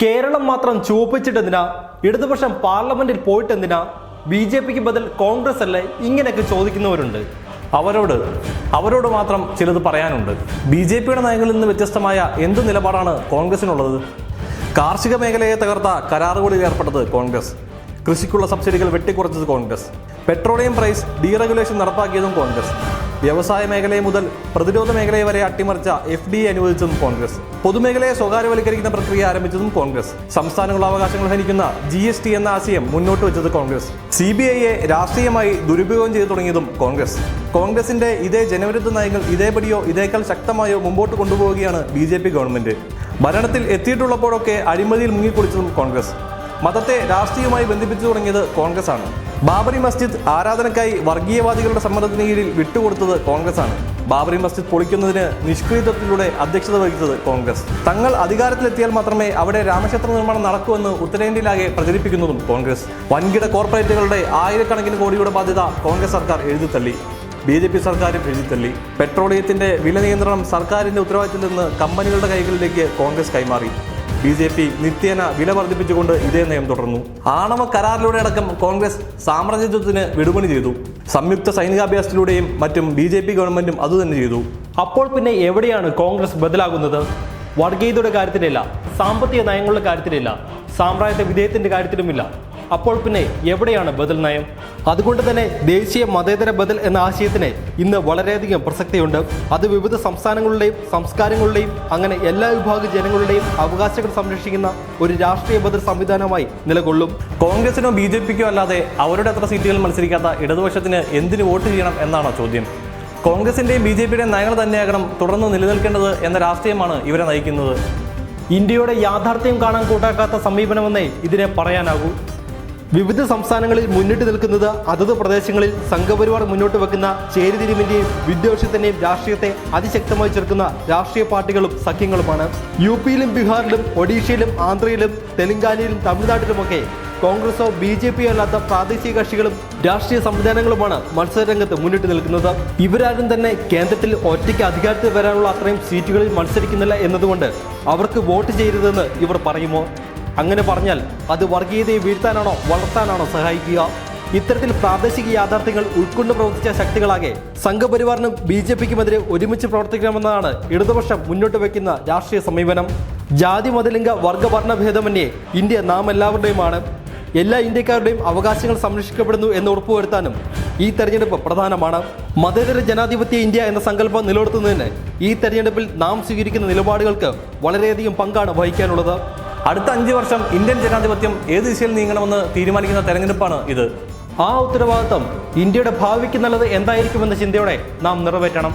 കേരളം മാത്രം ചുവപ്പിച്ചിട്ടെന്തിനാ? ഇടതുപക്ഷം പാർലമെന്റിൽ പോയിട്ടെന്തിനാ? BJPക്ക് ബദൽ കോൺഗ്രസ് അല്ലേ? ഇങ്ങനെയൊക്കെ ചോദിക്കുന്നവരുണ്ട്. അവരോട് മാത്രം ചിലത് പറയാനുണ്ട്. BJPയുടെ നയങ്ങളിൽ നിന്ന് വ്യത്യസ്തമായ എന്ത് നിലപാടാണ് കോൺഗ്രസിനുള്ളത്? കാർഷിക മേഖലയെ തകർത്ത കരാറുകളിൽ ഏർപ്പെട്ടത് കോൺഗ്രസ്, കൃഷിക്കുള്ള സബ്സിഡികൾ വെട്ടിക്കുറച്ചത് Congress, petroleum price deregulation നടപ്പാക്കിയതും Congress, വ്യവസായ മേഖലയെ മുതൽ പ്രതിരോധ മേഖലയെ വരെ അട്ടിമറിച്ച FDI അനുവദിച്ചതും കോൺഗ്രസ്, പൊതുമേഖലയെ സ്വകാര്യവൽക്കരിക്കുന്ന പ്രക്രിയ ആരംഭിച്ചതും കോൺഗ്രസ്, സംസ്ഥാനങ്ങളുടെ അവകാശങ്ങൾ ഹനിക്കുന്ന GST എന്ന ആശയം മുന്നോട്ട് വെച്ചത് കോൺഗ്രസ്, CBIയെ രാഷ്ട്രീയമായി ദുരുപയോഗം ചെയ്തു തുടങ്ങിയതും കോൺഗ്രസ്. കോൺഗ്രസിന്റെ ഇതേ ജനവിരുദ്ധ നയങ്ങൾ ഇതേപടിയോ ഇതേക്കാൾ ശക്തമായോ മുമ്പോട്ട് കൊണ്ടുപോവുകയാണ് BJP ഗവൺമെന്റ്. ഭരണത്തിൽ എത്തിയിട്ടുള്ളപ്പോഴൊക്കെ അഴിമതിയിൽ മുങ്ങിക്കുളിച്ചതും കോൺഗ്രസ്. മതത്തെ രാഷ്ട്രീയവുമായി ബന്ധിപ്പിച്ചു തുടങ്ങിയത് കോൺഗ്രസ് ആണ്. ബാബറി മസ്ജിദ് ആരാധനയ്ക്കായി വർഗീയവാദികളുടെ സമ്മർദ്ദത്തിന് കീഴിൽ വിട്ടുകൊടുത്തത് കോൺഗ്രസ് ആണ്. ബാബറി മസ്ജിദ് പൊളിക്കുന്നതിന് നിഷ്ക്രിയത്വത്തിലൂടെ അധ്യക്ഷത വഹിച്ചത് കോൺഗ്രസ്. തങ്ങൾ അധികാരത്തിലെത്തിയാൽ മാത്രമേ അവിടെ രാമക്ഷേത്ര നിർമ്മാണം നടക്കുമെന്ന് ഉത്തരേന്ത്യയിലാകെ പ്രചരിപ്പിക്കുന്നതും കോൺഗ്രസ്. വൻകിട കോർപ്പറേറ്റുകളുടെ ആയിരക്കണക്കിന് കോടിയുടെ ബാധ്യത കോൺഗ്രസ് സർക്കാർ എഴുതിത്തള്ളി. BJP സർക്കാരും എഴുതിത്തള്ളി. പെട്രോളിയത്തിന്റെ വില നിയന്ത്രണം സർക്കാരിന്റെ ഉത്തരവാദിത്തത്തിൽ നിന്ന് കമ്പനികളുടെ കൈകളിലേക്ക് കോൺഗ്രസ് കൈമാറി. BJP നിത്യേന വില വർദ്ധിപ്പിച്ചുകൊണ്ട് ഇതേ നയം തുടർന്നു. ആണവ കരാറിലൂടെ അടക്കം കോൺഗ്രസ് സാമ്രാജ്യത്വത്തിന് വിടുപണി ചെയ്തു. സംയുക്ത സൈനികാഭ്യാസത്തിലൂടെയും മറ്റും BJP ഗവൺമെന്റും അതുതന്നെ ചെയ്തു. അപ്പോൾ പിന്നെ എവിടെയാണ് കോൺഗ്രസ് ബദലാകുന്നത്? വർഗീയതയുടെ കാര്യത്തിലില്ല, സാമ്പത്തിക നയങ്ങളുടെ കാര്യത്തിലില്ല, സാമ്രാജ്യത്വ വിധേയത്തിന്റെ കാര്യത്തിലുമില്ല. അപ്പോൾ പിന്നെ എവിടെയാണ് ബദൽ നയം? അതുകൊണ്ട് തന്നെ ദേശീയ മതേതര ബദൽ എന്ന ആശയത്തിന് ഇന്ന് വളരെയധികം പ്രസക്തിയുണ്ട്. അത് വിവിധ സംസ്ഥാനങ്ങളുടെയും സംസ്കാരങ്ങളുടെയും അങ്ങനെ എല്ലാ വിഭാഗ ജനങ്ങളുടെയും അവകാശങ്ങൾ സംരക്ഷിക്കുന്ന ഒരു രാഷ്ട്രീയ ബദൽ സംവിധാനമായി നിലകൊള്ളും. കോൺഗ്രസിനോ BJPക്കോ അല്ലാതെ അവരുടെ അത്ര സീറ്റുകൾ മത്സരിക്കാത്ത ഇടതുപക്ഷത്തിന് എന്തിനു വോട്ട് ചെയ്യണം എന്നാണോ ചോദ്യം. കോൺഗ്രസിന്റെയും BJPയുടെയും നയങ്ങൾ തന്നെയാകണം തുടർന്ന് നിലനിൽക്കേണ്ടത് എന്ന രാഷ്ട്രീയമാണ് ഇവരെ നയിക്കുന്നത്. ഇന്ത്യയുടെ യാഥാർത്ഥ്യം കാണാൻ കൂട്ടാക്കാത്ത സമീപനമെന്നേ ഇതിനെ പറയാനാകൂ. വിവിധ സംസ്ഥാനങ്ങളിൽ മുന്നിട്ട് നിൽക്കുന്നത് അതത് പ്രദേശങ്ങളിൽ സംഘപരിവാർ മുന്നോട്ട് വെക്കുന്ന ചേരിതിരിവിന്റെയും വിദ്വേഷത്തിന്റെയും രാഷ്ട്രീയത്തെ അതിശക്തമായി ചെറുക്കുന്ന രാഷ്ട്രീയ പാർട്ടികളും സഖ്യങ്ങളുമാണ്. UPയിലും ബീഹാറിലും ഒഡീഷയിലും ആന്ധ്രയിലും തെലങ്കാനയിലും തമിഴ്നാട്ടിലുമൊക്കെ കോൺഗ്രസോ BJPയോ അല്ലാത്ത പ്രാദേശിക കക്ഷികളും രാഷ്ട്രീയ സംവിധാനങ്ങളുമാണ് മത്സരരംഗത്ത് മുന്നിട്ട് നിൽക്കുന്നത്. ഇവരാരും തന്നെ കേന്ദ്രത്തിൽ ഒറ്റയ്ക്ക് അധികാരത്തിൽ വരാനുള്ള അത്രയും സീറ്റുകളിൽ മത്സരിക്കുന്നില്ല എന്നതുകൊണ്ട് അവർക്ക് വോട്ട് ചെയ്യരുതെന്ന് ഇവർ പറയുമോ? അങ്ങനെ പറഞ്ഞാൽ അത് വർഗീയതയെ വീഴ്ത്താനാണോ വളർത്താനാണോ സഹായിക്കുക? ഇത്തരത്തിൽ പ്രാദേശിക യാഥാർത്ഥ്യങ്ങൾ ഉൾക്കൊണ്ട് പ്രവർത്തിച്ച ശക്തികളാകെ സംഘപരിവാറിനും BJPക്കുമെതിരെ ഒരുമിച്ച് പ്രവർത്തിക്കണമെന്നതാണ് ഇടതുപക്ഷം മുന്നോട്ട് വയ്ക്കുന്ന രാഷ്ട്രീയ സമീപനം. ജാതി മതലിംഗ വർഗവർണ്ണ ഭേദമന്യേ ഇന്ത്യ നാം എല്ലാവരുടെയുമാണ്. എല്ലാ ഇന്ത്യക്കാരുടെയും അവകാശങ്ങൾ സംരക്ഷിക്കപ്പെടുന്നു എന്ന് ഉറപ്പുവരുത്താനും ഈ തെരഞ്ഞെടുപ്പ് പ്രധാനമാണ്. മതേതര ജനാധിപത്യ ഇന്ത്യ എന്ന സങ്കല്പം നിലനിർത്തുന്നതിന് ഈ തെരഞ്ഞെടുപ്പിൽ നാം സ്വീകരിക്കുന്ന നിലപാടുകൾക്ക് വളരെയധികം പങ്കാണ് വഹിക്കാനുള്ളത്. അടുത്ത 5 വർഷം ഇന്ത്യൻ ജനാധിപത്യം ഏത് ദിശയിൽ നീങ്ങണമെന്ന് തീരുമാനിക്കുന്ന തെരഞ്ഞെടുപ്പാണ് ഇത്. ആ ഉത്തരവാദിത്തം ഇന്ത്യയുടെ ഭാവിക്ക് നല്ലത് എന്തായിരിക്കുമെന്ന ചിന്തയോടെ നാം നിറവേറ്റണം.